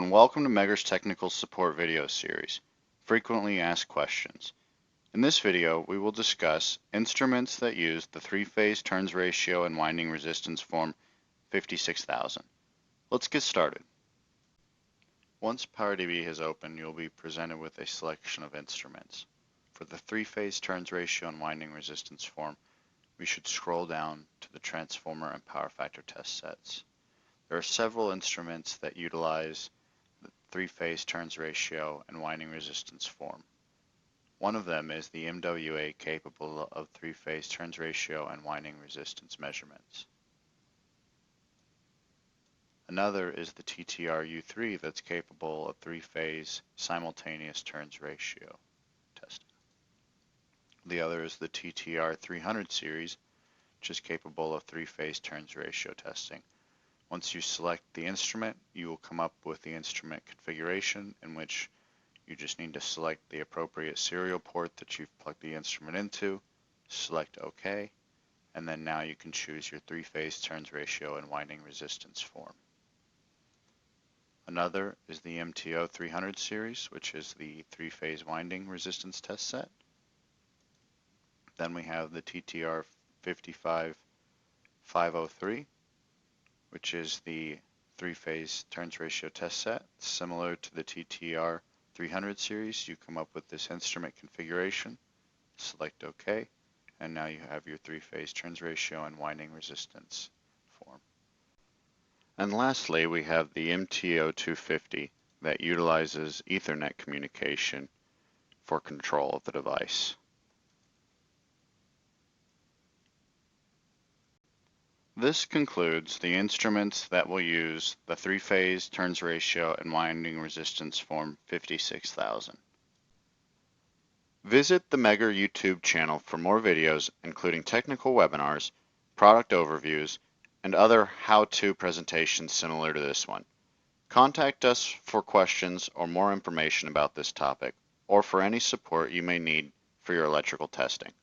and welcome to Megger's Technical Support video series, Frequently Asked Questions. In this video, we will discuss instruments that use the three-phase turns ratio and winding resistance form 56,000. Let's get started. Once PowerDB has opened, you'll be presented with a selection of instruments. For the three-phase turns ratio and winding resistance form, we should scroll down to the transformer and power factor test sets. There are several instruments that utilize the three-phase turns ratio and winding resistance form. One of them is the MWA capable of three-phase turns ratio and winding resistance measurements. Another is the TTR-U3 that's capable of three-phase simultaneous turns ratio testing. The other is the TTR-300 series, which is capable of three-phase turns ratio testing. Once you select the instrument, you will come up with the instrument configuration, in which you just need to select the appropriate serial port that you've plugged the instrument into, select OK, and then now you can choose your three-phase turns ratio and winding resistance form. Another is the MTO-300 series, which is the three-phase winding resistance test set. Then we have the TTR-55503, which is the three-phase turns ratio test set. Similar to the TTR-300 series, you come up with this instrument configuration, select OK, and now you have your three-phase turns ratio and winding resistance form. And lastly, we have the MTO-250 that utilizes Ethernet communication for control of the device. This concludes the instruments that will use the three-phase turns ratio and winding resistance form 56,000. Visit the Megger YouTube channel for more videos, including technical webinars, product overviews, and other how-to presentations similar to this one. Contact us for questions or more information about this topic, or for any support you may need for your electrical testing.